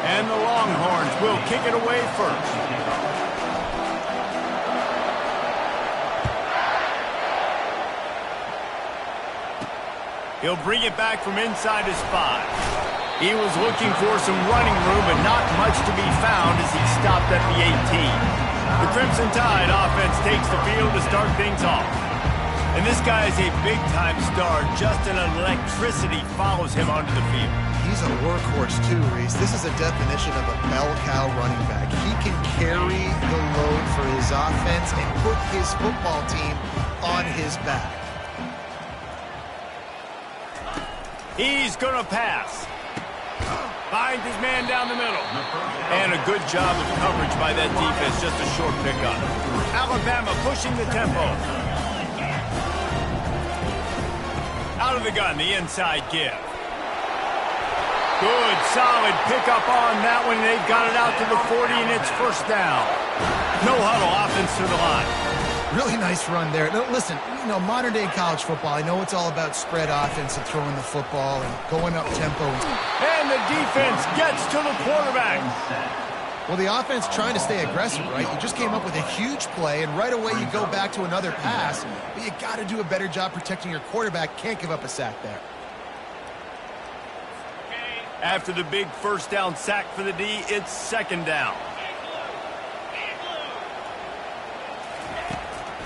And the Longhorns will kick it away first. He'll bring it back from inside his 5. He was looking for some running room, but not much to be found as he stopped at the 18. The Crimson Tide offense takes the field to start things off. And this guy is a big-time star. Just an electricity follows him onto the field. He's a workhorse too, Reese. This is a definition of a bell cow running back. He can carry the load for his offense and put his football team on his back. He's going to pass. Finds his man down the middle. And a good job of coverage by that defense. Just a short pickup. Alabama pushing the tempo. Out of the gun, the inside give. Good, solid pickup on that one. They've got it out to the 40, and it's first down. No huddle, offense to the line. Really nice run there. Now, listen, modern-day college football, I know it's all about spread offense and throwing the football and going up tempo. And the defense gets to the quarterback. Well, the offense trying to stay aggressive, right? You just came up with a huge play, and right away you go back to another pass. But you got to do a better job protecting your quarterback. Can't give up a sack there. After the big first down sack for the D, it's second down.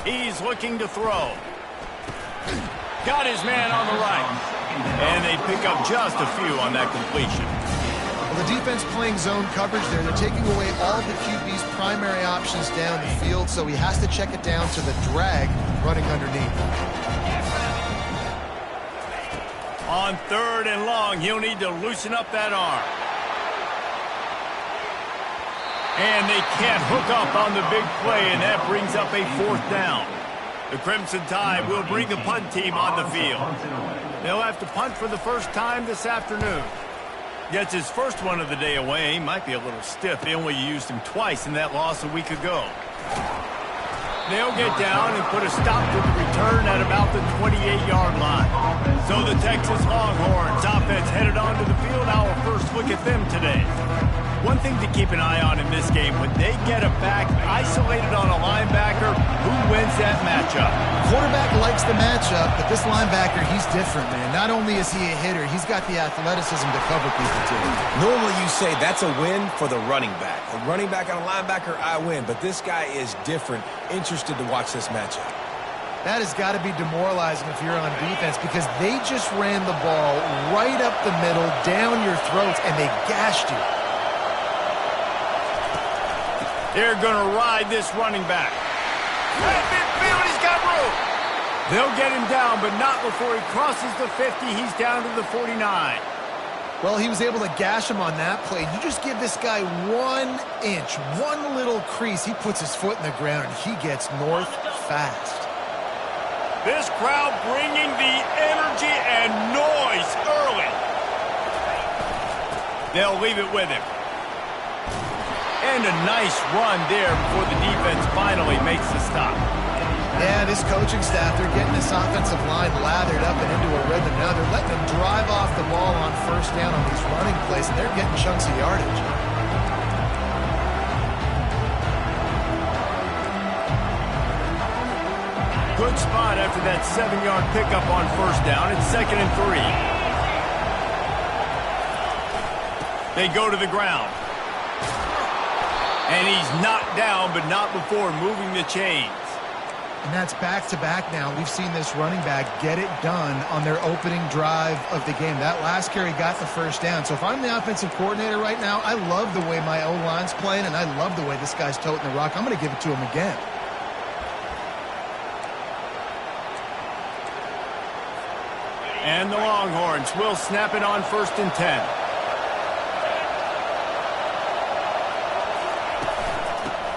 He's looking to throw. Got his man on the right. And they pick up just a few on that completion. Well, the defense playing zone coverage there. They're taking away all the QB's primary options down the field, so he has to check it down to the drag running underneath. On third and long, he'll need to loosen up that arm. And they can't hook up on the big play, and that brings up a fourth down. The Crimson Tide will bring the punt team on the field. They'll have to punt for the first time this afternoon. Gets his first one of the day away. Might be a little stiff. They only used him twice in that loss a week ago. They'll get down and put a stop to the return at about the 28-yard line. So the Texas Longhorns offense headed onto the field. Our first look at them today. One thing to keep an eye on in this game, when they get a back isolated on a linebacker, who wins that matchup? Quarterback likes the matchup, but this linebacker, he's different, man. Not only is he a hitter, he's got the athleticism to cover people, too. Normally you say that's a win for the running back. A running back on a linebacker, I win. But this guy is different. Interested to watch this matchup. That has got to be demoralizing if you're on defense, because they just ran the ball right up the middle, down your throats, and they gashed you. They're going to ride this running back. Midfield, he's got room. They'll get him down, but not before he crosses the 50. He's down to the 49. Well, he was able to gash him on that play. You just give this guy 1 inch, one little crease. He puts his foot in the ground, and he gets north fast. This crowd bringing the energy and noise early. They'll leave it with him. And a nice run there before the defense finally makes the stop. Yeah, this coaching staff, they're getting this offensive line lathered up and into a rhythm now. They're letting them drive off the ball on first down on these running plays, and they're getting chunks of yardage. Good spot after that 7-yard pickup on first down. It's 2nd and 3. They go to the ground. And he's knocked down, but not before moving the chains. And that's back-to-back now. We've seen this running back get it done on their opening drive of the game. That last carry got the first down. So if I'm the offensive coordinator right now, I love the way my O-line's playing, and I love the way this guy's toting the rock. I'm going to give it to him again. And the Longhorns will snap it on 1st and 10.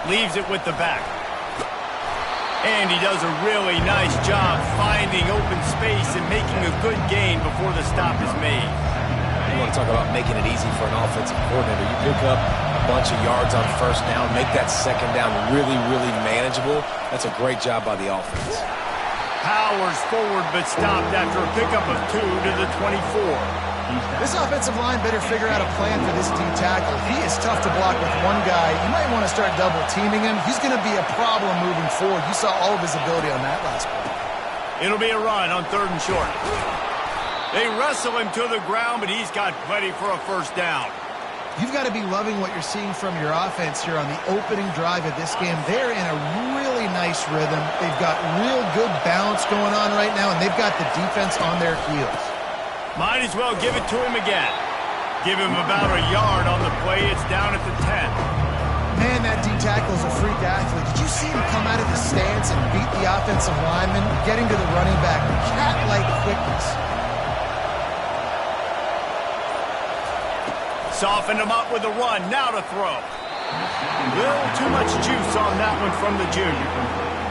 Leaves it with the back. And he does a really nice job finding open space and making a good gain before the stop is made. You want to talk about making it easy for an offensive coordinator. You pick up a bunch of yards on first down, make that second down really, really manageable. That's a great job by the offense. Powers forward but stopped after a pickup of 2 to the 24. This offensive line better figure out a plan for this D tackle. He is tough to block with one guy. You might want to start double teaming him. He's going to be a problem moving forward. You saw all of his ability on that last play. It'll be a run on 3rd and short. They wrestle him to the ground, but he's got plenty for a first down. You've got to be loving what you're seeing from your offense here on the opening drive of this game. They're in a really nice rhythm. They've got real good balance going on right now, and they've got the defense on their heels. Might as well give it to him again. Give him about a yard on the play. It's down at the 10. Man, that D-tackle is a freak athlete. Did you see him come out of the stance and beat the offensive lineman, getting to the running back? Cat-like quickness. Softened him up with a run. Now to throw. Little too much juice on that one from the junior.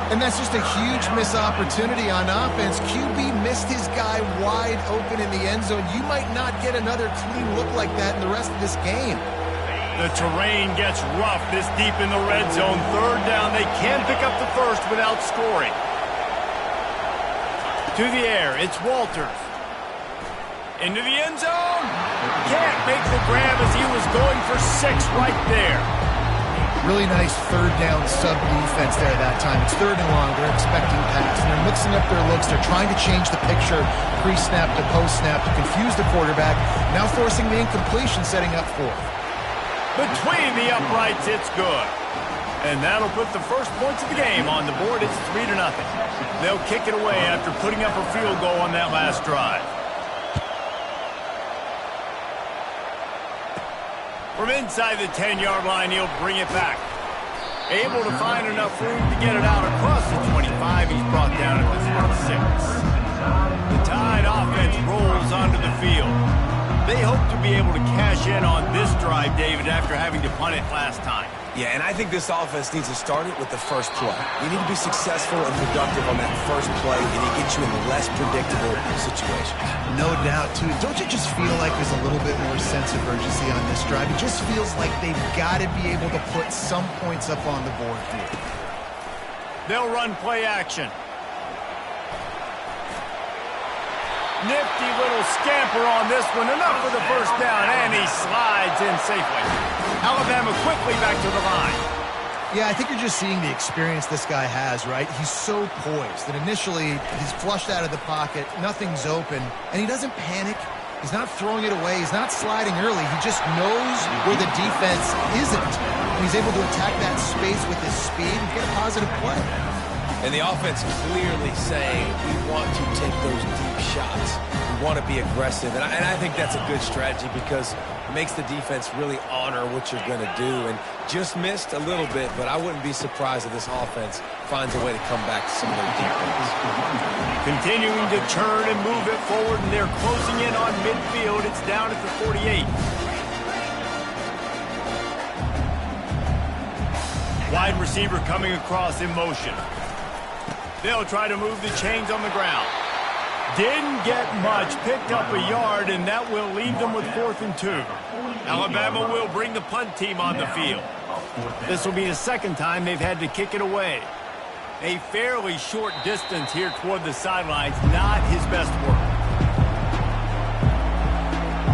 And that's just a huge missed opportunity on offense. QB missed his guy wide open in the end zone. You might not get another clean look like that in the rest of this game. The terrain gets rough this deep in the red zone. 3rd down. They can pick up the first without scoring. To the air. It's Walters. Into the end zone. Can't make the grab as he was going for 6 right there. Really nice 3rd down sub defense there that time. It's 3rd and long. They're expecting pass, and they're mixing up their looks. They're trying to change the picture pre-snap to post-snap to confuse the quarterback. Now forcing the incompletion, setting up 4th. Between the uprights, it's good. And that'll put the first points of the game on the board. It's 3-0. They'll kick it away after putting up a field goal on that last drive. From inside the 10-yard line, he'll bring it back. Able to find enough room to get it out across the 25. He's brought down at the 36. The Tide offense rolls onto the field. They hope to be able to cash in on this drive, David, after having to punt it last time. Yeah, and I think this offense needs to start it with the first play. You need to be successful and productive on that first play, and it gets you in less predictable situations. No doubt, too. Don't you just feel like there's a little bit more sense of urgency on this drive? It just feels like they've got to be able to put some points up on the board here. They'll run play action. Nifty little scamper on this one. Enough for the first down, and he slides in safely. Alabama quickly back to the line. Yeah, I think you're just seeing the experience this guy has, right? He's so poised that initially he's flushed out of the pocket, nothing's open, and he doesn't panic. He's not throwing it away. He's not sliding early. He just knows where the defense isn't. And he's able to attack that space with his speed and get a positive play. And the offense clearly saying, we want to take those deep shots. We want to be aggressive. And I think that's a good strategy because it makes the defense really honor what you're going to do. And just missed a little bit, but I wouldn't be surprised if this offense finds a way to come back to some of their defense. Continuing to turn and move it forward, and they're closing in on midfield. It's down at the 48. Wide receiver coming across in motion. They'll try to move the chains on the ground. Didn't get much, picked up a yard, and that will leave them with 4th and 2. Alabama will bring the punt team on the field. This will be the second time they've had to kick it away. A fairly short distance here toward the sidelines, not his best work.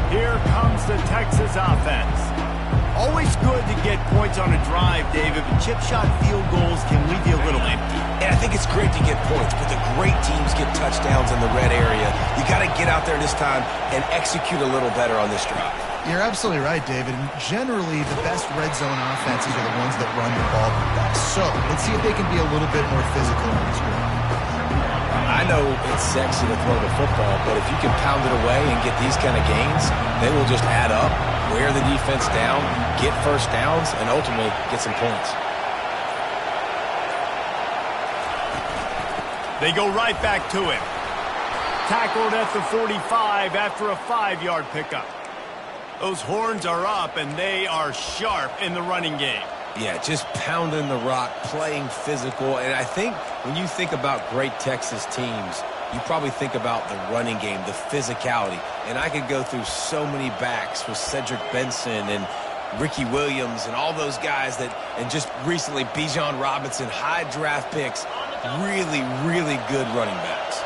Here comes the Texas offense. Always good to get points on a drive, David, but chip shot field goals can leave you a little empty. And I think it's great to get points, but the great teams get touchdowns in the red area. You got to get out there this time and execute a little better on this drive. You're absolutely right, David. And generally, the best red zone offenses are the ones that run the ball the best. So let's see if they can be a little bit more physical on this drive. I know it's sexy to throw the football, but if you can pound it away and get these kind of gains, they will just add up, wear the defense down, get first downs, and ultimately get some points. They go right back to him. Tackled at the 45 after a 5-yard pickup. Those horns are up, and they are sharp in the running game. Yeah, just pounding the rock, playing physical. And I think when you think about great Texas teams, you probably think about the running game, the physicality. And I could go through so many backs with Cedric Benson and Ricky Williams and all those guys that, and just recently Bijan Robinson, high draft picks, really, really good running backs.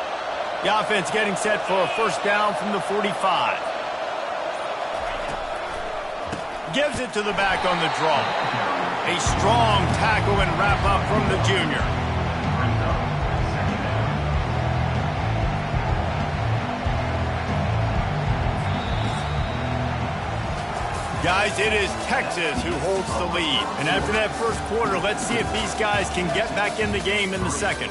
The offense getting set for a first down from the 45. Gives it to the back on the draw. A strong tackle and wrap up from the junior. Guys, it is Texas who holds the lead. And after that first quarter, let's see if these guys can get back in the game in the second.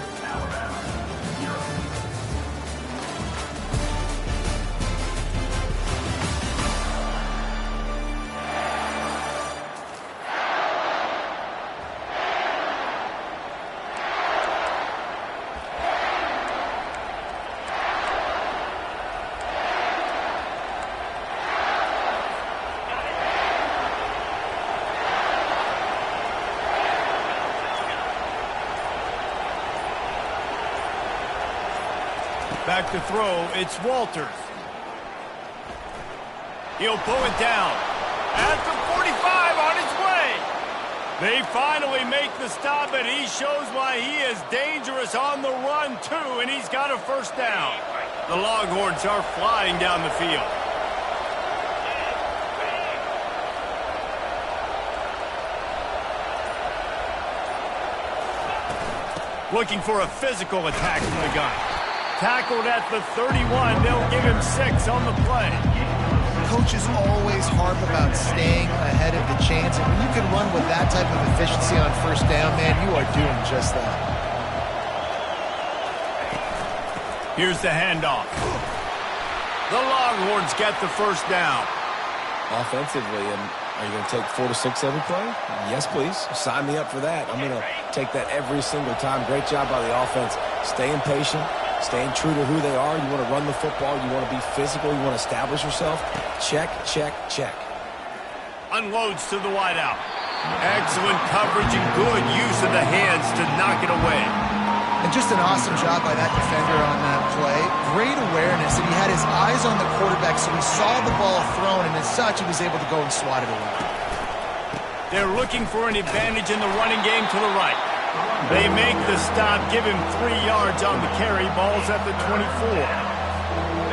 Back to throw, it's Walters. He'll pull it down. At the 45 on his way. They finally make the stop, and he shows why he is dangerous on the run, too, and he's got a first down. The Longhorns are flying down the field. Looking for a physical attack from the gun. Tackled at the 31. They'll give him 6 on the play. Coaches always harp about staying ahead of the chains, and when you can run with that type of efficiency on first down, man, you are doing just that. Here's the handoff. The Longhorns get the first down. Offensively, and are you going to take 4 to 6 every play? Yes, please. Sign me up for that. I'm going to take that every single time. Great job by the offense. Staying patient. Staying true to who they are. You want to run the football. You want to be physical. You want to establish yourself. Check, check, check. Unloads to the wideout. Excellent coverage and good use of the hands to knock it away. And just an awesome job by that defender on that play. Great awareness, and he had his eyes on the quarterback, so he saw the ball thrown, and as such, he was able to go and swat it away. They're looking for an advantage in the running game to the right. They make the stop, give him 3 yards on the carry. Ball's at the 24.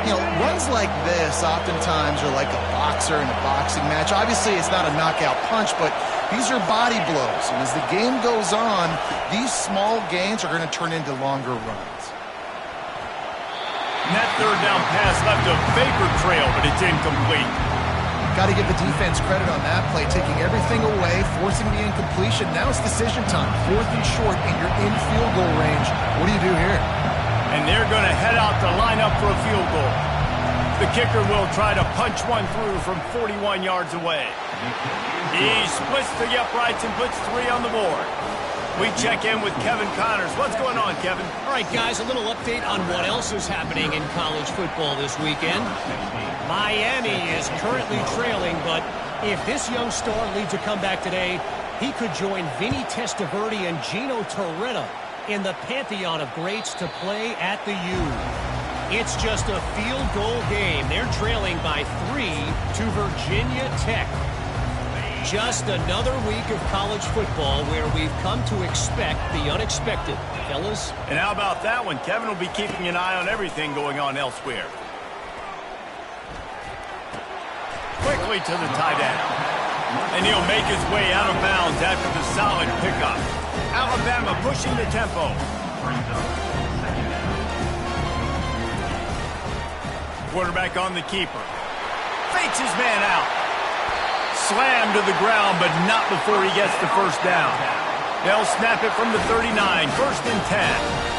You know, runs like this oftentimes are like a boxer in a boxing match. Obviously, it's not a knockout punch, but these are body blows. And as the game goes on, these small gains are going to turn into longer runs. And that third down pass left a vapor trail, but it's incomplete. Got to give the defense credit on that play, taking everything away, forcing the incompletion. Now it's decision time. 4th and short, and you're in field goal range. What do you do here? And they're going to head out to line up for a field goal. The kicker will try to punch one through from 41 yards away. He splits the uprights and puts 3 on the board. We check in with Kevin Connors. What's going on, Kevin? All right, guys, a little update on what else is happening in college football this weekend. Miami is currently trailing, but if this young star leads a comeback today, he could join Vinny Testaverde and Gino Torretta in the pantheon of greats to play at the U. It's just a field goal game. They're trailing by 3 to Virginia Tech. Just another week of college football where we've come to expect the unexpected. Fellas? And how about that one? Kevin will be keeping an eye on everything going on elsewhere. Quickly to the tight end. And he'll make his way out of bounds after the solid pickup. Alabama pushing the tempo. Quarterback on the keeper. Fakes his man out. Slammed to the ground, but not before he gets the first down. They'll snap it from the 39, 1st and 10.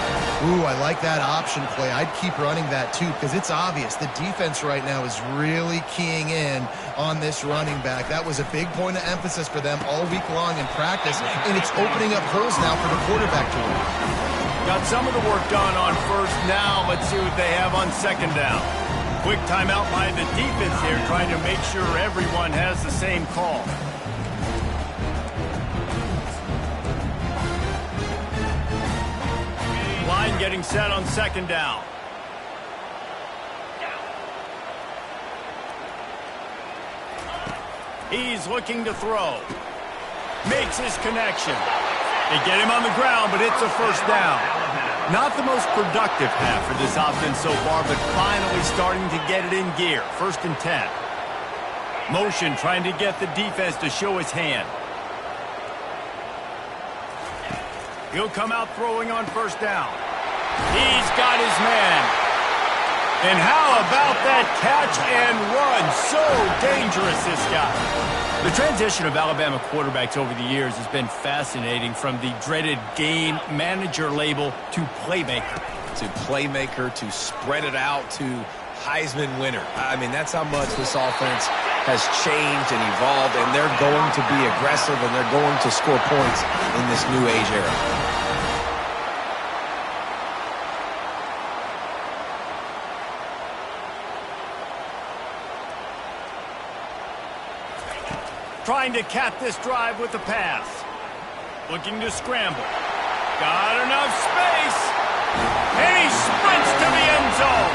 Ooh, I like that option play. I'd keep running that too because it's obvious the defense right now is really keying in on this running back. That was a big point of emphasis for them all week long in practice, and it's opening up holes now for the quarterback to work. Got some of the work done on first. Now let's see what they have on second down. Quick timeout by the defense here, trying to make sure everyone has the same call. Line getting set on second down. He's looking to throw. Makes his connection. They get him on the ground, but it's a first down. Not the most productive half for this offense so far, but finally starting to get it in gear. 1st and 10. Motion trying to get the defense to show his hand. He'll come out throwing on first down. He's got his man. And how about that catch and run? So dangerous, this guy. The transition of Alabama quarterbacks over the years has been fascinating, from the dreaded game manager label to playmaker. To playmaker, to spread it out, to Heisman winner. I mean, that's how much this offense has changed and evolved, and they're going to be aggressive, and they're going to score points in this new age era. Trying to cap this drive with the pass. Looking to scramble. Got enough space. And he sprints to the end zone.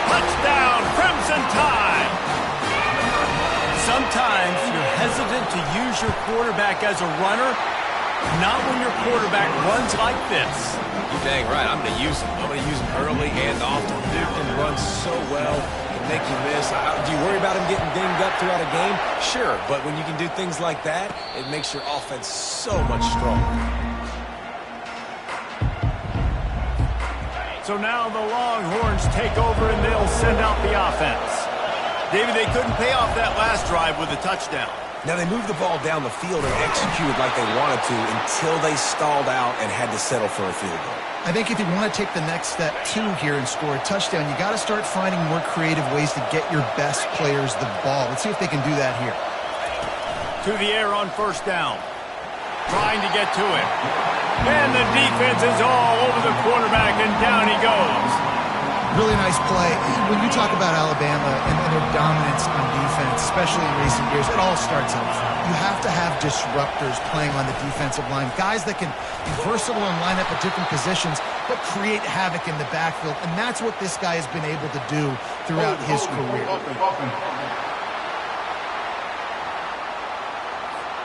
Touchdown, Crimson Tide. Sometimes you're hesitant to use your quarterback as a runner. Not when your quarterback runs like this. You're dang right. I'm going to use him. I'm going to use him early and often. Dude can run so well. Make you miss. Do you worry about him getting dinged up throughout a game? Sure, but when you can do things like that, it makes your offense so much stronger. So now the Longhorns take over and they'll send out the offense. David, they couldn't pay off that last drive with a touchdown. Now they moved the ball down the field and executed like they wanted to until they stalled out and had to settle for a field goal. I think if you want to take the next step, too, here and score a touchdown, you got to start finding more creative ways to get your best players the ball. Let's see if they can do that here. To the air on first down. Trying to get to it. And the defense is all over the quarterback, and down he goes. Really nice play. When you talk about Alabama and their dominance on defense, especially in recent years, it all starts up front. You have to have disruptors playing on the defensive line, guys that can be versatile and line up at different positions, but create havoc in the backfield, and that's what this guy has been able to do throughout his career.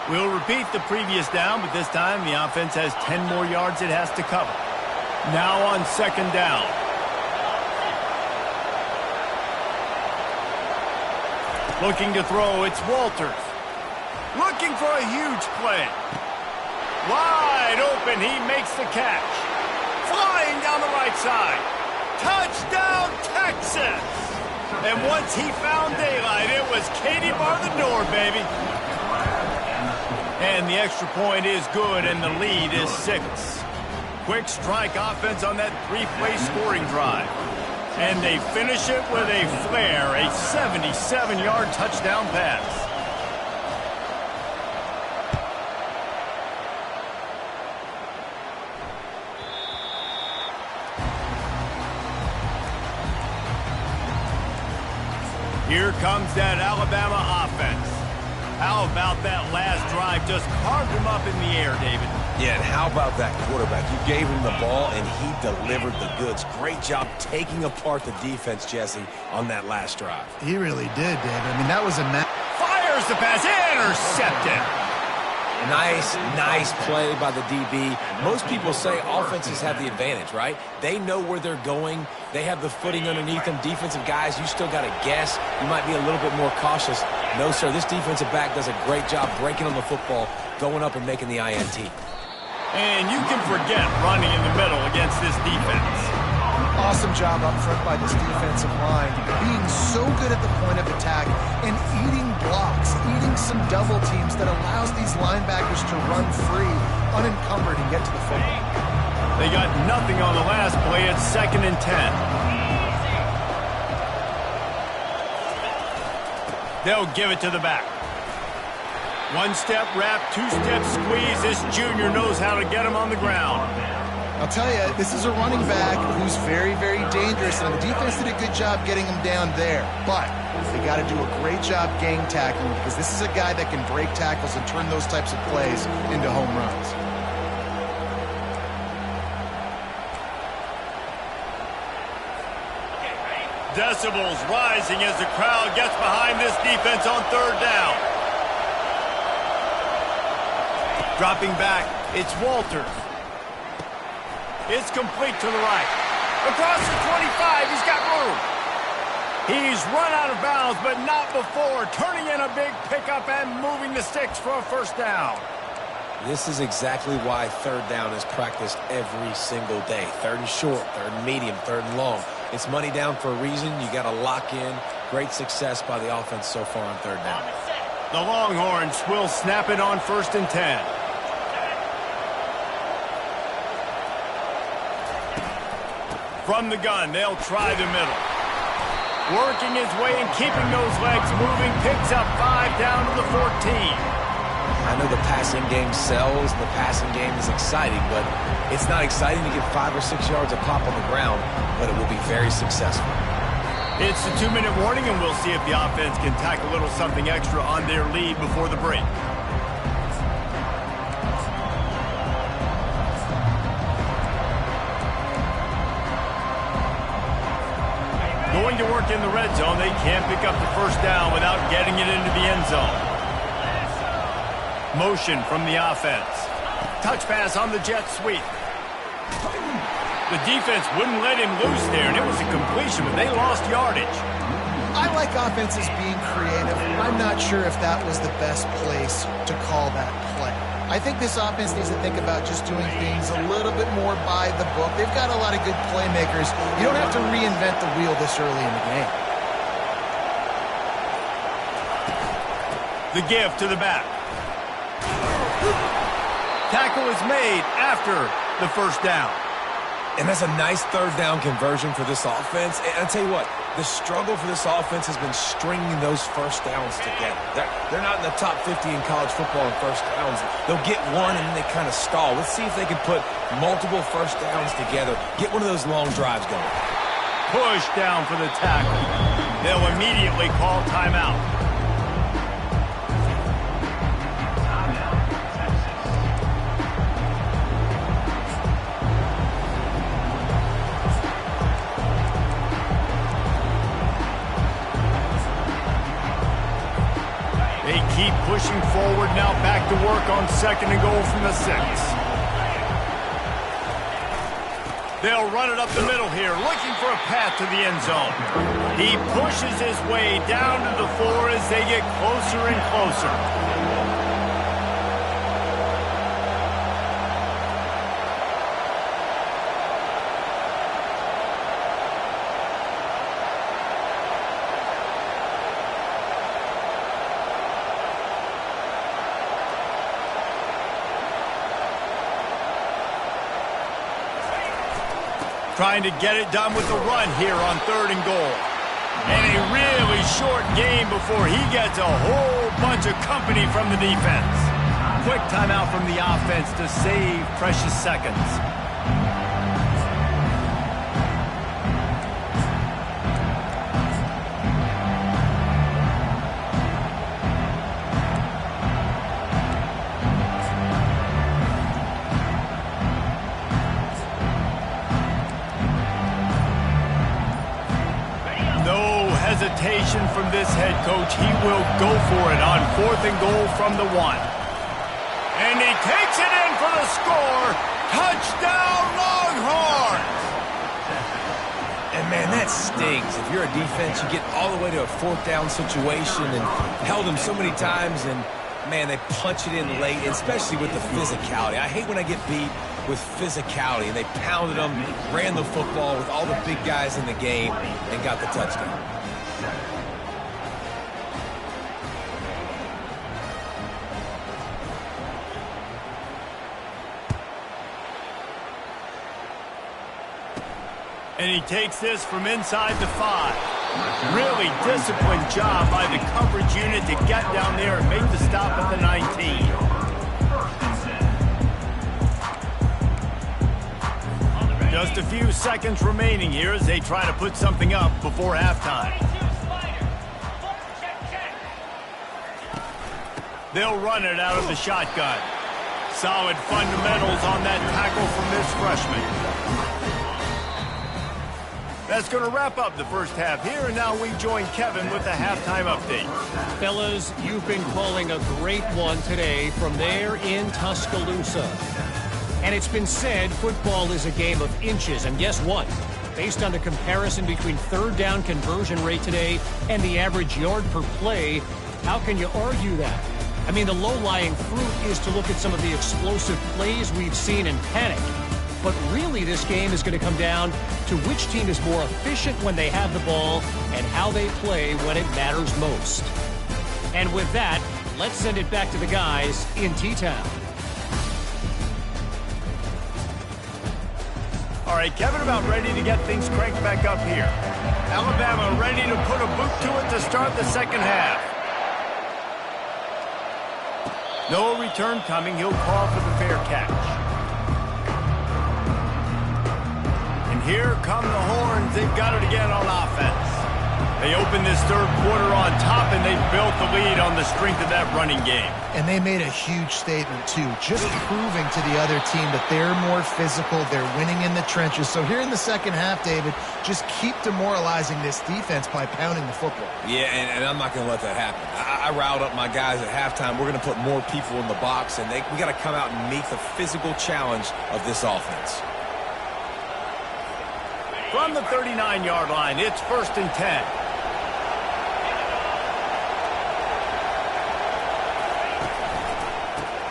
We'll repeat the previous down, but this time the offense has 10 more yards it has to cover. Now on second down. Looking to throw, it's Walters. Looking for a huge play. Wide open, he makes the catch. Flying down the right side. Touchdown, Texas! And once he found daylight, it was Katie bar the door, baby. And the extra point is good, and the lead is 6. Quick strike offense on that 3-play scoring drive. And they finish it with a flair, a 77-yard touchdown pass. Here comes that Alabama offense. How about that last drive? Just carved him up in the air, David. Yeah, and how about that quarterback? You gave him the ball, and he delivered the goods. Great job taking apart the defense, Jesse, on that last drive. He really did, David. I mean, that was a fires the pass, intercepted. Nice play by the DB. Most people say offenses have the advantage, right? They know where they're going. They have the footing underneath them. Defensive guys, you still got to guess. You might be a little bit more cautious. No, sir, this defensive back does a great job breaking on the football, going up and making the INT. And you can forget running in the middle against this defense. Awesome job up front by this defensive line, being so good at the point of attack and eating blocks, eating some double teams that allows these linebackers to run free, unencumbered, and get to the football. They got nothing on the last play. It's 2nd and 10. They'll give it to the back. One-step wrap, two-step squeeze. This junior knows how to get him on the ground. I'll tell you, this is a running back who's very, very dangerous, and the defense did a good job getting him down there. But they got to do a great job gang tackling, because this is a guy that can break tackles and turn those types of plays into home runs. Decibels rising as the crowd gets behind this defense on third down. Dropping back, it's Walters. It's complete to the right. Across the 25, he's got room. He's run out of bounds, but not before turning in a big pickup and moving the sticks for a first down. This is exactly why third down is practiced every single day. Third and short, third and medium, third and long. It's money down for a reason. You got to lock in. Great success by the offense so far on third down. The Longhorns will snap it on 1st and 10. From the gun, they'll try the middle. Working his way and keeping those legs moving, picks up 5 down to the 14. I know the passing game sells, the passing game is exciting, but it's not exciting to get 5 or 6 yards a pop on the ground, but it will be very successful. It's the 2-minute warning, and we'll see if the offense can tack a little something extra on their lead before the break. Going to work in the red zone, they can't pick up the first down without getting it into the end zone. Motion from the offense. Touch pass on the jet sweep. The defense wouldn't let him loose there, and it was a completion, but they lost yardage. I like offenses being creative. I'm not sure if that was the best place to call that play. I think this offense needs to think about just doing things a little bit more by the book. They've got a lot of good playmakers. You don't have to reinvent the wheel this early in the game. The give to the back. Tackle is made after the first down. And that's a nice third down conversion for this offense. And I'll tell you what, the struggle for this offense has been stringing those first downs together. They're not in the top 50 in college football in first downs. They'll get one and then they kind of stall. Let's see if they can put multiple first downs together, get one of those long drives going. Push down for the tackle. They'll immediately call timeout. They keep pushing forward, now back to work on 2nd and goal from the 6. They'll run it up the middle here, looking for a path to the end zone. He pushes his way down to the 4 as they get closer and closer. Trying to get it done with the run here on 3rd and goal. And a really short game before he gets a whole bunch of company from the defense. Quick timeout from the offense to save precious seconds. Hesitation from this head coach. He will go for it on 4th and goal from the 1. And he takes it in for the score. Touchdown, Longhorns! And man, that stings. If you're a defense, you get all the way to a 4th down situation and held them so many times, and man, they punch it in late, especially with the physicality. I hate when I get beat with physicality, and they pounded them, ran the football with all the big guys in the game, and got the touchdown. And he takes this from inside the 5. Really disciplined job by the coverage unit to get down there and make the stop at the 19. Just a few seconds remaining here as they try to put something up before halftime. They'll run it out of the shotgun. Solid fundamentals on that tackle from this freshman. That's going to wrap up the first half here, and now we join Kevin with the halftime update. Fellas, you've been calling a great one today from there in Tuscaloosa. And it's been said football is a game of inches, and guess what? Based on the comparison between third down conversion rate today and the average yard per play, how can you argue that? I mean, the low-lying fruit is to look at some of the explosive plays we've seen in panic. But really, this game is going to come down to which team is more efficient when they have the ball and how they play when it matters most. And with that, let's send it back to the guys in T-Town. All right, Kevin about ready to get things cranked back up here. Alabama ready to put a boot to it to start the second half. No return coming. He'll call for the fair catch. And here come the horns. They've got it again on offense. They open this third quarter on top, and they've built the lead on the strength of that running game. And they made a huge statement, too, just proving to the other team that they're more physical, they're winning in the trenches. So here in the second half, David, just keep demoralizing this defense by pounding the football. Yeah, and I'm not going to let that happen. I riled up my guys at halftime. We're going to put more people in the box, and we got to come out and meet the physical challenge of this offense. From the 39-yard line, it's 1st and 10.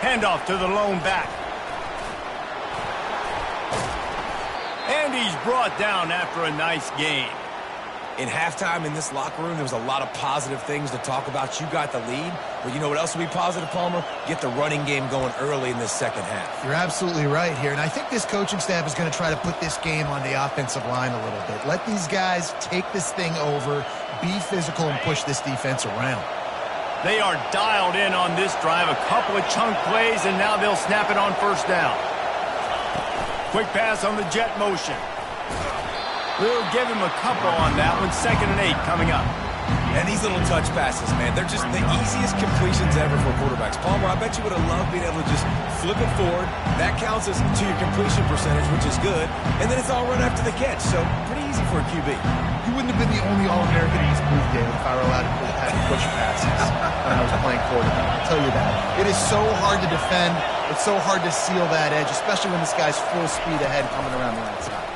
Handoff to the lone back. And he's brought down after a nice gain. In halftime in this locker room, there was a lot of positive things to talk about. You got the lead, but you know what else will be positive, Palmer? Get the running game going early in this second half. You're absolutely right here, and I think this coaching staff is going to try to put this game on the offensive line a little bit. Let these guys take this thing over, be physical, and push this defense around. They are dialed in on this drive. A couple of chunk plays, and now they'll snap it on 1st down. Quick pass on the jet motion. We'll give him a couple on that one. 2nd and 8 coming up. And these little touch passes, man, they're just the easiest completions ever for quarterbacks. Palmer, I bet you would have loved being able to just flip it forward. That counts as to your completion percentage, which is good. And then it's all run after the catch, so pretty easy for a QB. You wouldn't have been the only All-American in this booth, David, if I were allowed to have push passes when I was playing quarterback. I'll tell you that. It is so hard to defend. It's so hard to seal that edge, especially when this guy's full speed ahead coming around the outside.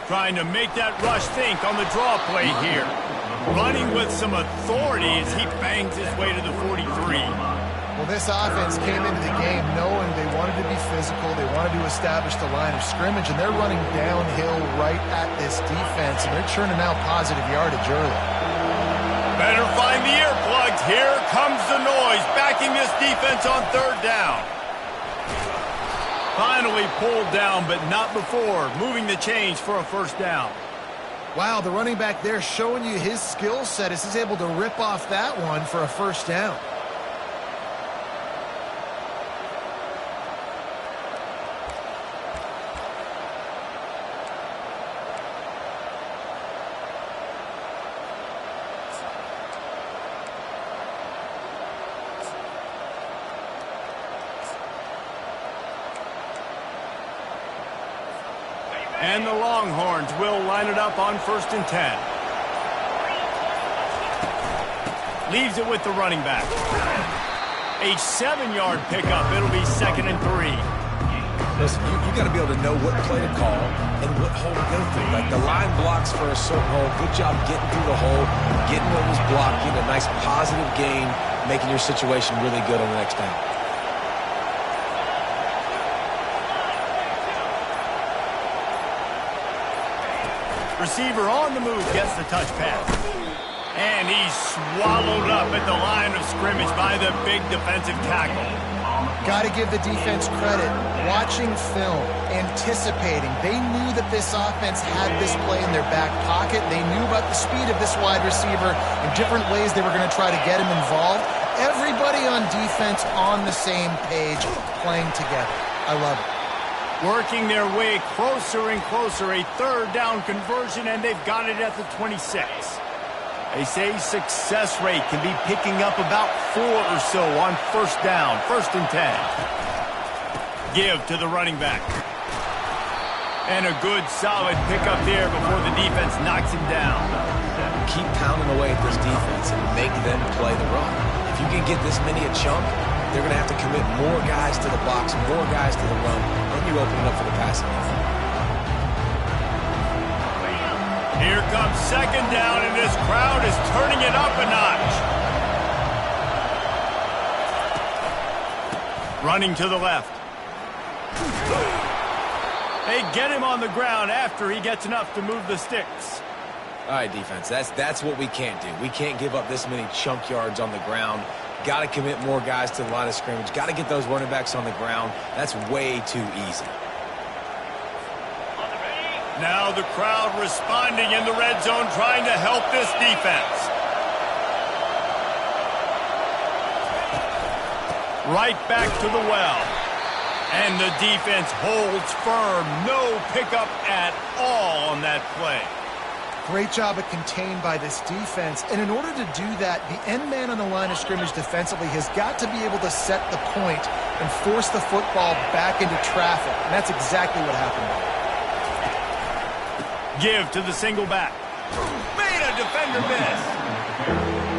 Trying to make that rush think on the draw play here. Running with some authority as he bangs his way to the 43. Well, this offense came into the game knowing they wanted to be physical, they wanted to establish the line of scrimmage, and they're running downhill right at this defense, and they're churning out positive yardage early. Better find the earplugs. Here comes the noise, backing this defense on 3rd down. Finally pulled down, but not before. Moving the chains for a 1st down. Wow, the running back there showing you his skill set as he's able to rip off that one for a 1st down. And the Longhorns will line it up on 1st and 10. Leaves it with the running back. A 7-yard pickup. It'll be 2nd and 3. Listen, you got to be able to know what play to call and what hole to go through. Like the line blocks for a certain hole. Good job getting through the hole, getting what was blocked, getting a nice positive gain, making your situation really good on the next down. Receiver on the move gets the touch pass. And he's swallowed up at the line of scrimmage by the big defensive tackle. Got to give the defense credit. Watching film, anticipating. They knew that this offense had this play in their back pocket. They knew about the speed of this wide receiver and different ways they were going to try to get him involved. Everybody on defense on the same page, playing together. I love it. Working their way closer and closer. A 3rd down conversion, and they've got it at the 26. They say success rate can be picking up about 4 or so on 1st down. 1st and 10. Give to the running back. And a good solid pickup there before the defense knocks him down. Keep pounding away at this defense and make them play the run. If you can get this many a chunk, they're going to have to commit more guys to the box, more guys to the run, then you open it up for the passing game. Here comes second down, and this crowd is turning it up a notch. Running to the left. They get him on the ground after he gets enough to move the sticks. All right, defense, that's what we can't do. We can't give up this many chunk yards on the ground. Got to commit more guys to the line of scrimmage. Got to get those running backs on the ground. That's way too easy. Now the crowd responding in the red zone, trying to help this defense. Right back to the well. And the defense holds firm. No pickup at all on that play. Great job of contained by this defense. And in order to do that, the end man on the line of scrimmage defensively has got to be able to set the point and force the football back into traffic. And that's exactly what happened. Give to the single back. Made a defender miss.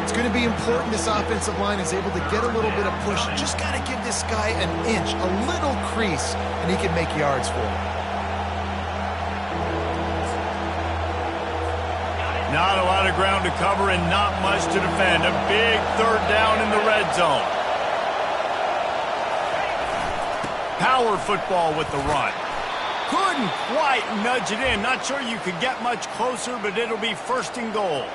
It's going to be important this offensive line is able to get a little bit of push. Just got to give this guy an inch, a little crease, and he can make yards for it. Not a lot of ground to cover and not much to defend. A big third down in the red zone. Power football with the run. Couldn't quite nudge it in. Not sure you could get much closer, but it'll be first and goal.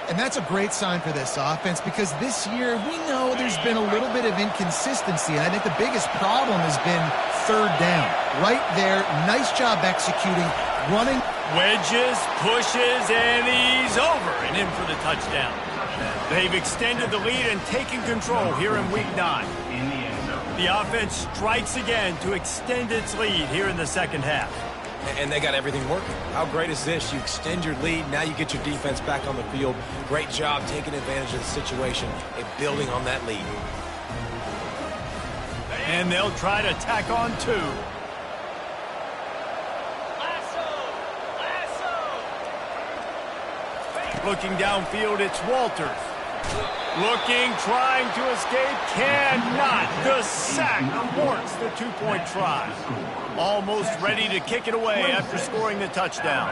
And that's a great sign for this offense because this year we know there's been a little bit of inconsistency. And I think the biggest problem has been third down. Right there, nice job executing, running. Wedges, pushes, and he's over and in for the touchdown. They've extended the lead and taken control here in Week 9. The offense strikes again to extend its lead here in the second half. And they got everything working. How great is this? You extend your lead, now you get your defense back on the field. Great job taking advantage of the situation and building on that lead. And they'll try to tack on two. Looking downfield, it's Walters. Looking, trying to escape, cannot. The sack thwarts the two-point try. Almost ready to kick it away after scoring the touchdown.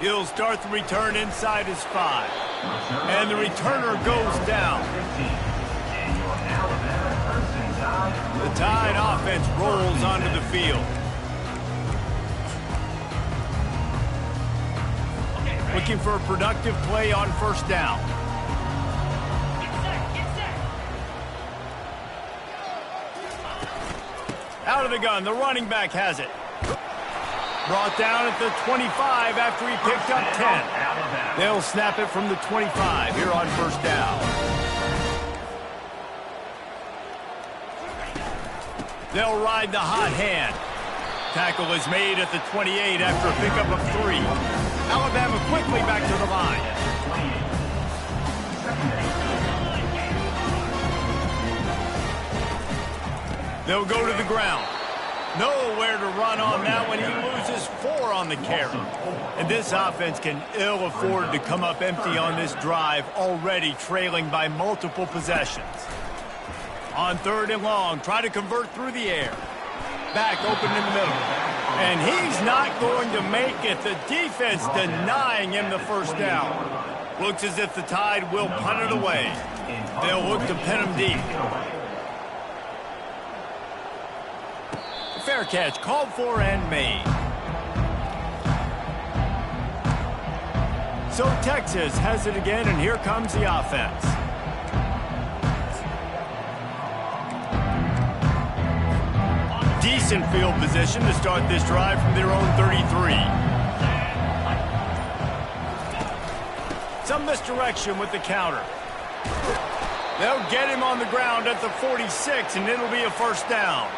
He'll start the return inside his 5. And the returner goes down. The Tide offense rolls onto the field. Looking for a productive play on first down. Out of the gun, the running back has it. Brought down at the 25 after he picked up 10. They'll snap it from the 25 here on first down. They'll ride the hot hand. Tackle is made at the 28 after a pickup of 3. Alabama quickly back to the line. They'll go to the ground. Nowhere to run on that one. He loses 4 on the carry. And this offense can ill afford to come up empty on this drive, already trailing by multiple possessions. On third and long, try to convert through the air. Back open in the middle. And he's not going to make it. The defense denying him the first down. Looks as if the Tide will punt it away. They'll look to pin him deep. Fair catch called for and made. So Texas has it again, and here comes the offense. Decent field position to start this drive from their own 33. Some misdirection with the counter. They'll get him on the ground at the 46, and it'll be a first down.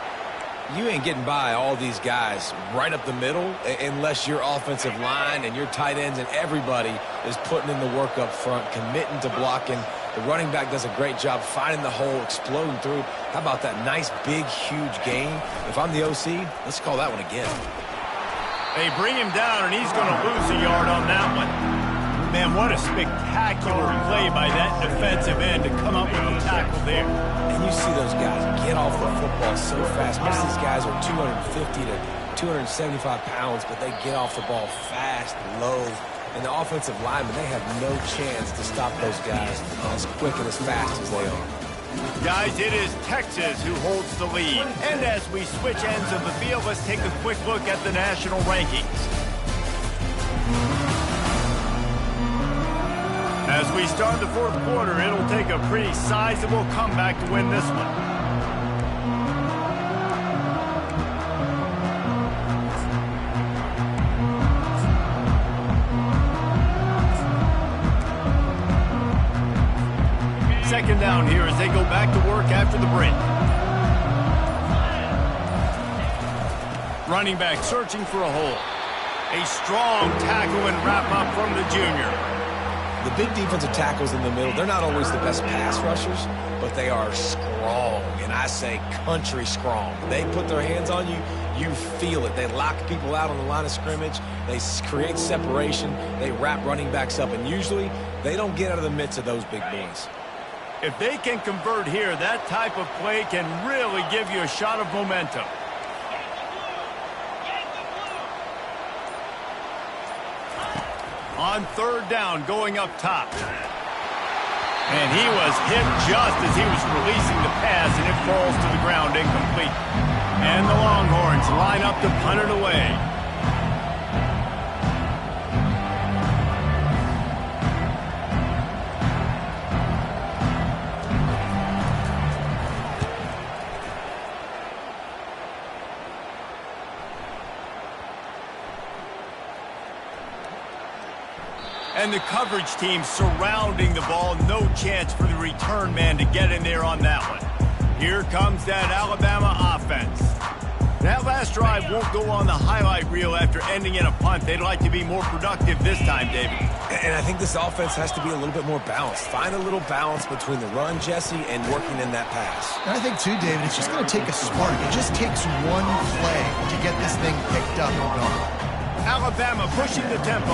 You ain't getting by all these guys right up the middle unless your offensive line and your tight ends and everybody is putting in the work up front, committing to blocking. The running back does a great job finding the hole, exploding through. How about that nice, big, huge gain? If I'm the OC, let's call that one again. They bring him down, and he's going to lose a yard on that one. Man, what a spectacular play by that defensive end to come up with a tackle there. And you see those guys get off the football so fast. Most of these guys are 250 to 275 pounds, but they get off the ball fast, low. And the offensive linemen, they have no chance to stop those guys as quick and as fast as they are. Guys, it is Texas who holds the lead. And as we switch ends of the field, let's take a quick look at the national rankings. As we start the fourth quarter, it'll take a pretty sizable comeback to win this one. Second down here as they go back to work after the break. Running back searching for a hole. A strong tackle and wrap up from the junior. The big defensive tackles in the middle, they're not always the best pass rushers, but they are strong, and I say country strong. They put their hands on you, you feel it. They lock people out on the line of scrimmage. They create separation. They wrap running backs up, and usually they don't get out of the midst of those big boys. If they can convert here, that type of play can really give you a shot of momentum. On third down, going up top. And he was hit just as he was releasing the pass, and it falls to the ground incomplete. And the Longhorns line up to punt it away. And the coverage team surrounding the ball. No chance for the return man to get in there on that one. Here comes that Alabama offense. That last drive won't go on the highlight reel after ending in a punt. They'd like to be more productive this time, David. And I think this offense has to be a little bit more balanced. Find a little balance between the run, Jesse, and working in that pass. And I think, too, David, it's just going to take a spark. It just takes one play to get this thing picked up and going. Alabama pushing the tempo.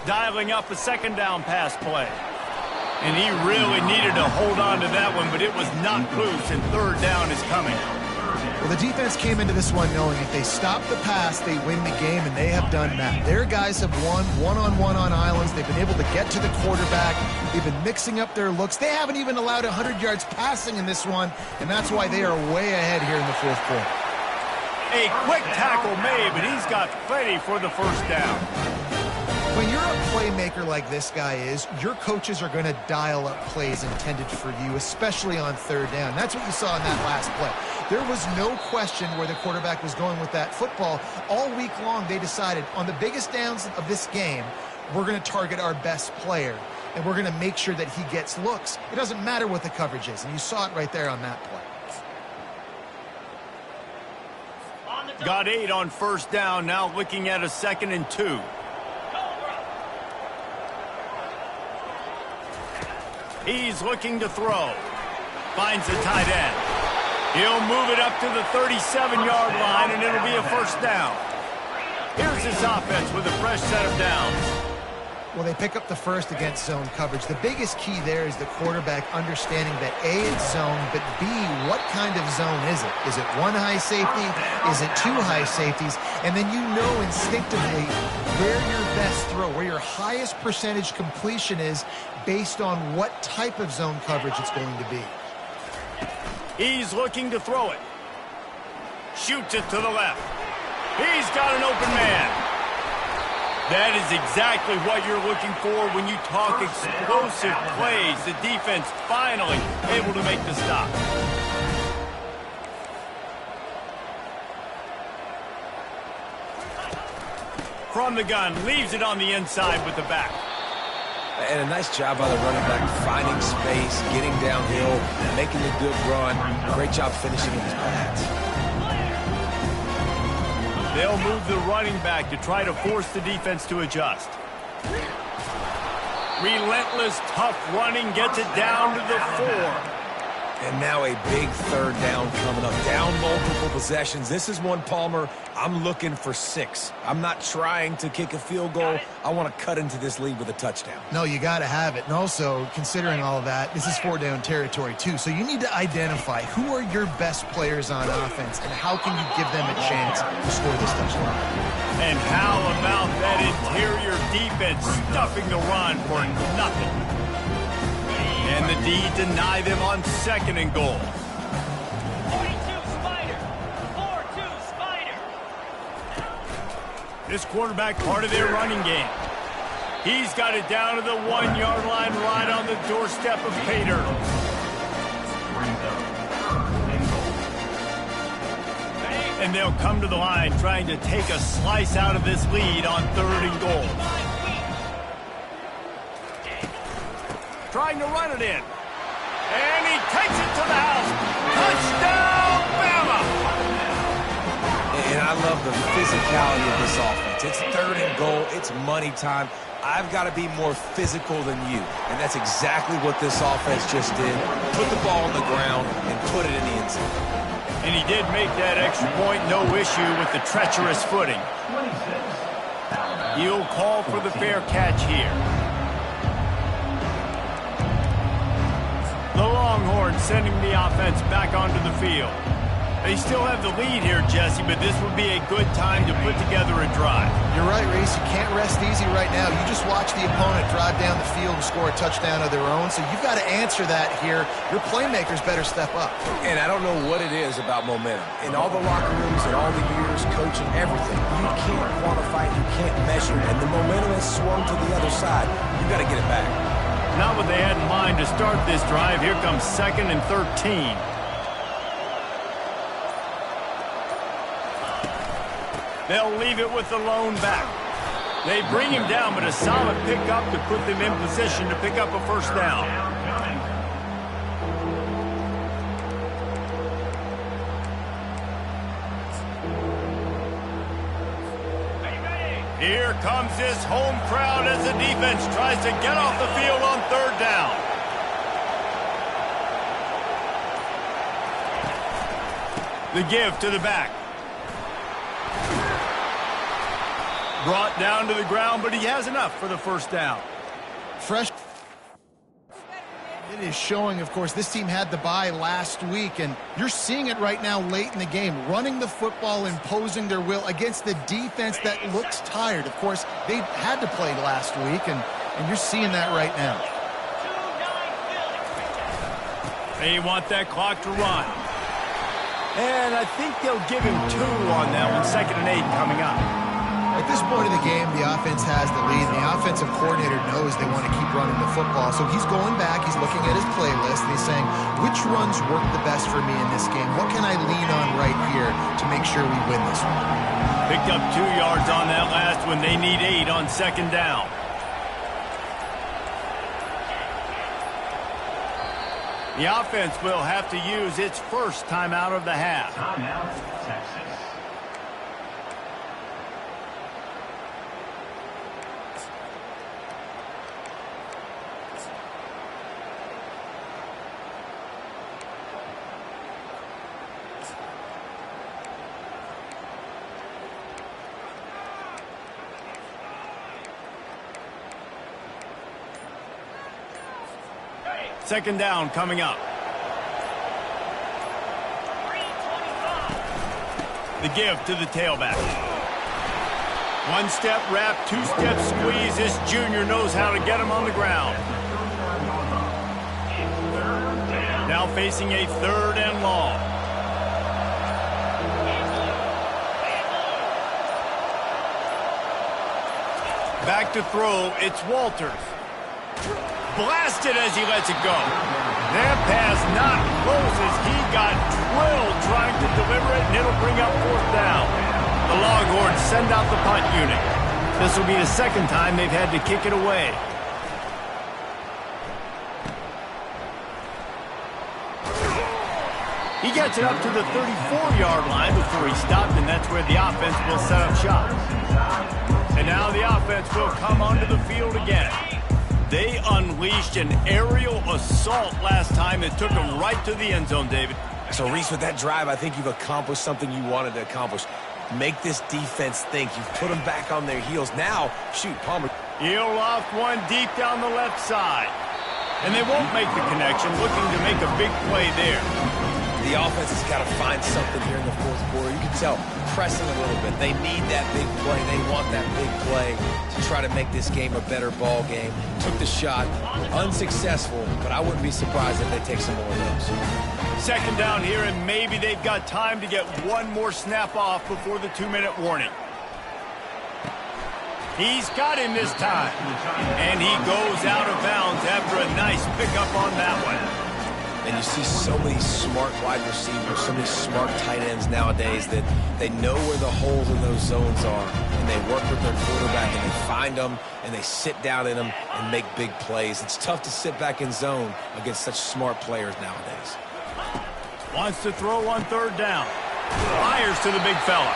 Dialing up a second down pass play. And he really needed to hold on to that one, but it was not loose, and third down is coming. Well, the defense came into this one knowing if they stop the pass, they win the game, and they have done that. Their guys have won one-on-one on islands. They've been able to get to the quarterback. They've been mixing up their looks. They haven't even allowed 100 yards passing in this one, and that's why they are way ahead here in the fourth quarter. A quick tackle made, but he's got plenty for the first down. When you're a playmaker like this guy is, your coaches are going to dial up plays intended for you, especially on third down. That's what you saw in that last play. There was no question where the quarterback was going with that football. All week long, they decided on the biggest downs of this game, we're going to target our best player, and we're going to make sure that he gets looks. It doesn't matter what the coverage is, and you saw it right there on that play. Got 8 on first down, now looking at a 2nd and 2. He's looking to throw. Finds the tight end. He'll move it up to the 37-yard line, and it'll be a first down. Here's his offense with a fresh set of downs. Well, they pick up the first against zone coverage. The biggest key there is the quarterback understanding that A, it's zone, but B, what kind of zone is it? Is it one high safety? Is it two high safeties? And then you know instinctively where your best throw, where your highest percentage completion is based on what type of zone coverage it's going to be. He's looking to throw it. Shoots it to the left. He's got an open man. That is exactly what you're looking for when you talk explosive plays. The defense finally able to make the stop. From the gun, leaves it on the inside with the back. And a nice job by the running back, finding space, getting downhill, making a good run. Great job finishing in his pads. They'll move the running back to try to force the defense to adjust. Relentless, tough running gets it down to the 4. And now a big third down coming up. Down multiple possessions. This is one, Palmer, I'm looking for 6. I'm not trying to kick a field goal. I want to cut into this lead with a touchdown. No, you got to have it. And also, considering all of that, this is 4-down territory too. So you need to identify who are your best players on offense and how can you give them a chance to score this touchdown. And how about that interior defense stuffing the run for nothing? And the D deny them on 2nd and goal. 42 Spider. 4-2 Spider. This quarterback part of their running game. He's got it down to the 1-yard line right on the doorstep of Pater. And they'll come to the line trying to take a slice out of this lead on 3rd and goal. Trying to run it in. And he takes it to the house. Touchdown, Bama! And I love the physicality of this offense. It's 3rd and goal. It's money time. I've got to be more physical than you. And that's exactly what this offense just did. Put the ball on the ground and put it in the end zone. And he did make that extra point. No issue with the treacherous footing. He'll call for the fair catch here. The Longhorns sending the offense back onto the field. They still have the lead here, Jesse, but this would be a good time to put together a drive. You're right, Reese. You can't rest easy right now. You just watch the opponent drive down the field and score a touchdown of their own, so you've got to answer that here. Your playmakers better step up. And I don't know what it is about momentum. In all the locker rooms and all the years, coaching, everything, you can't quantify it, you can't measure it. And the momentum has swung to the other side. You got to get it back. Not what they had in mind to start this drive. Here comes 2nd and 13. They'll leave it with the lone back. They bring him down, but a solid pickup to put them in position to pick up a 1st down. Here comes this home crowd as the defense tries to get off the field on 3rd down. The give to the back. Brought down to the ground, but he has enough for the 1st down. Fresh. It is showing, of course, this team had the bye last week, and you're seeing it right now late in the game, running the football, imposing their will against the defense that looks tired. Of course, they had to play last week, and you're seeing that right now. They want that clock to run. And I think they'll give him 2 on that one. 2nd and 8 coming up. At this point of the game, the offense has the lead, and the offensive coordinator knows they want to keep running the football. So he's going back, he's looking at his playlist, and he's saying, which runs work the best for me in this game? What can I lean on right here to make sure we win this one? Picked up 2 yards on that last one. They need 8 on 2nd down. The offense will have to use its first timeout of the half. Timeout, Texas. Second down coming up. The give to the tailback. One-step wrap, two-step squeeze. This junior knows how to get him on the ground. Now facing a 3rd and long. Back to throw, it's Walters. Blasted as he lets it go. That pass not close as he got drilled trying to deliver it, and it'll bring up 4th down. The Longhorns send out the punt unit. This will be the 2nd time they've had to kick it away. He gets it up to the 34-yard line before he stopped, and that's where the offense will set up shop. And now the offense will come onto the field again. They unleashed an aerial assault last time that took them right to the end zone, David. So, Reese, with that drive, I think you've accomplished something you wanted to accomplish. Make this defense think. You've put them back on their heels. Now, shoot, Palmer. He'll loft one deep down the left side. And they won't make the connection, looking to make a big play there. The offense has got to find something here in the fourth quarter. You can tell, pressing a little bit. They need that big play. They want that big play to try to make this game a better ball game. Took the shot, unsuccessful, but I wouldn't be surprised if they take some more of those. Second down here, and maybe they've got time to get one more snap off before the 2-minute warning. He's got him this time. And he goes out of bounds after a nice pickup on that one. And you see so many smart wide receivers, so many smart tight ends nowadays that they know where the holes in those zones are, and they work with their quarterback, and they find them, and they sit down in them and make big plays. It's tough to sit back in zone against such smart players nowadays. Wants to throw on third down. Fires to the big fella.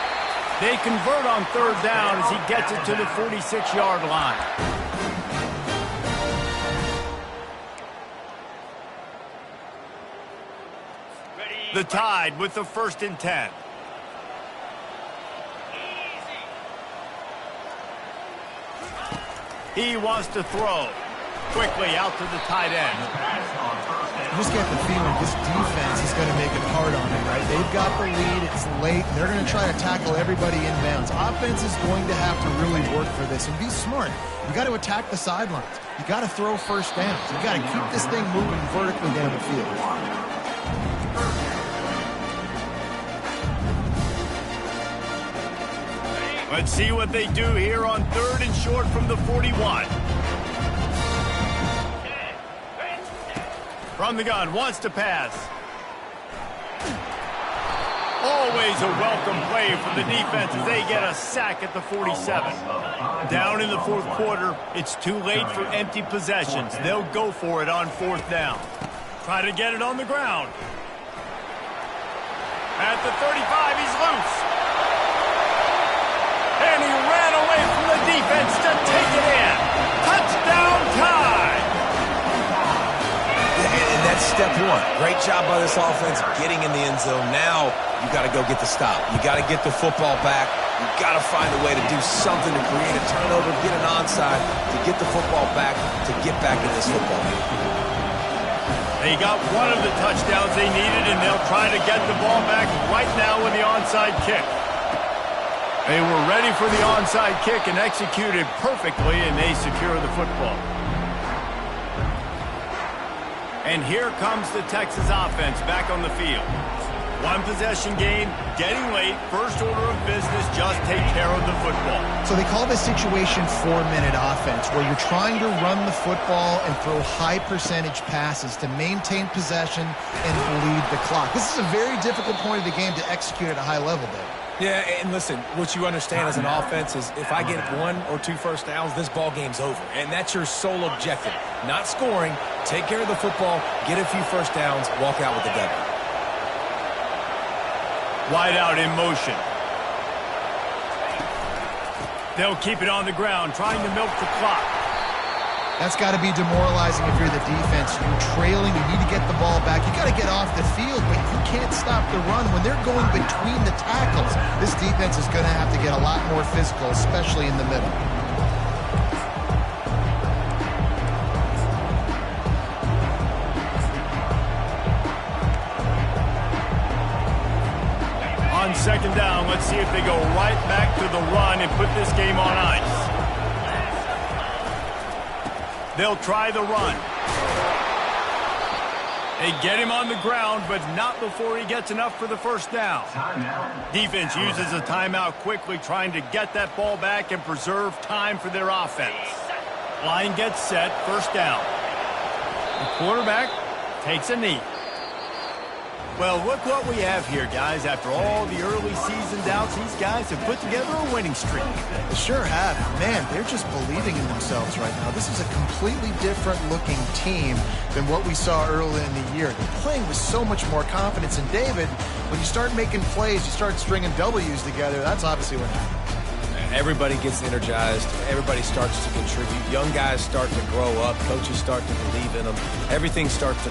They convert on third down as he gets it to the 46-yard line. The Tide with the 1st and 10. He wants to throw. Quickly out to the tight end. You just get the feeling this defense is going to make it hard on him, right? They've got the lead. It's late. They're going to try to tackle everybody inbounds. Offense is going to have to really work for this and be smart. You got to attack the sidelines. You got to throw first downs. You got to keep this thing moving vertically down the field. Let's see what they do here on 3rd and short from the 41. From the gun, wants to pass. Always a welcome play from the defense as they get a sack at the 47. Down in the 4th quarter, it's too late for empty possessions. They'll go for it on 4th down. Try to get it on the ground. At the 35, he's loose. And he ran away from the defense to take it in. Touchdown Tide! And that's step one. Great job by this offense getting in the end zone. Now you got to go get the stop. You got to get the football back. You got to find a way to do something to create a turnover, get an onside, to get the football back, to get back in this football game. They got one of the touchdowns they needed, and they'll try to get the ball back right now with the onside kick. They were ready for the onside kick and executed perfectly, and they secure the football. And here comes the Texas offense back on the field. One possession game, getting late, first order of business, just take care of the football. So they call this situation 4-minute offense, where you're trying to run the football and throw high percentage passes to maintain possession and bleed the clock. This is a very difficult point of the game to execute at a high level, Dave. Yeah, and listen, what you understand as an offense is if I get 1 or 2 first downs, this ball game's over. And that's your sole objective. Not scoring, take care of the football, get a few first downs, walk out with the W. Wide out in motion. They'll keep it on the ground, trying to milk the clock. That's got to be demoralizing if you're the defense. You're trailing, you need to get the ball back. You got to get off the field, but you can't stop the run. When they're going between the tackles, this defense is going to have to get a lot more physical, especially in the middle. On 2nd down, let's see if they go right back to the run and put this game on ice. They'll try the run. They get him on the ground, but not before he gets enough for the first down. Defense uses a timeout quickly, trying to get that ball back and preserve time for their offense. Line gets set, first down. The quarterback takes a knee. Well, look what we have here, guys. After all the early season doubts, these guys have put together a winning streak. They sure have. Man, they're just believing in themselves right now. This is a completely different looking team than what we saw early in the year. They're playing with so much more confidence. And David, when you start making plays, you start stringing W's together, that's obviously what happens. everybody gets energized. Everybody starts to contribute. Young guys start to grow up. Coaches start to believe in them. Everything starts to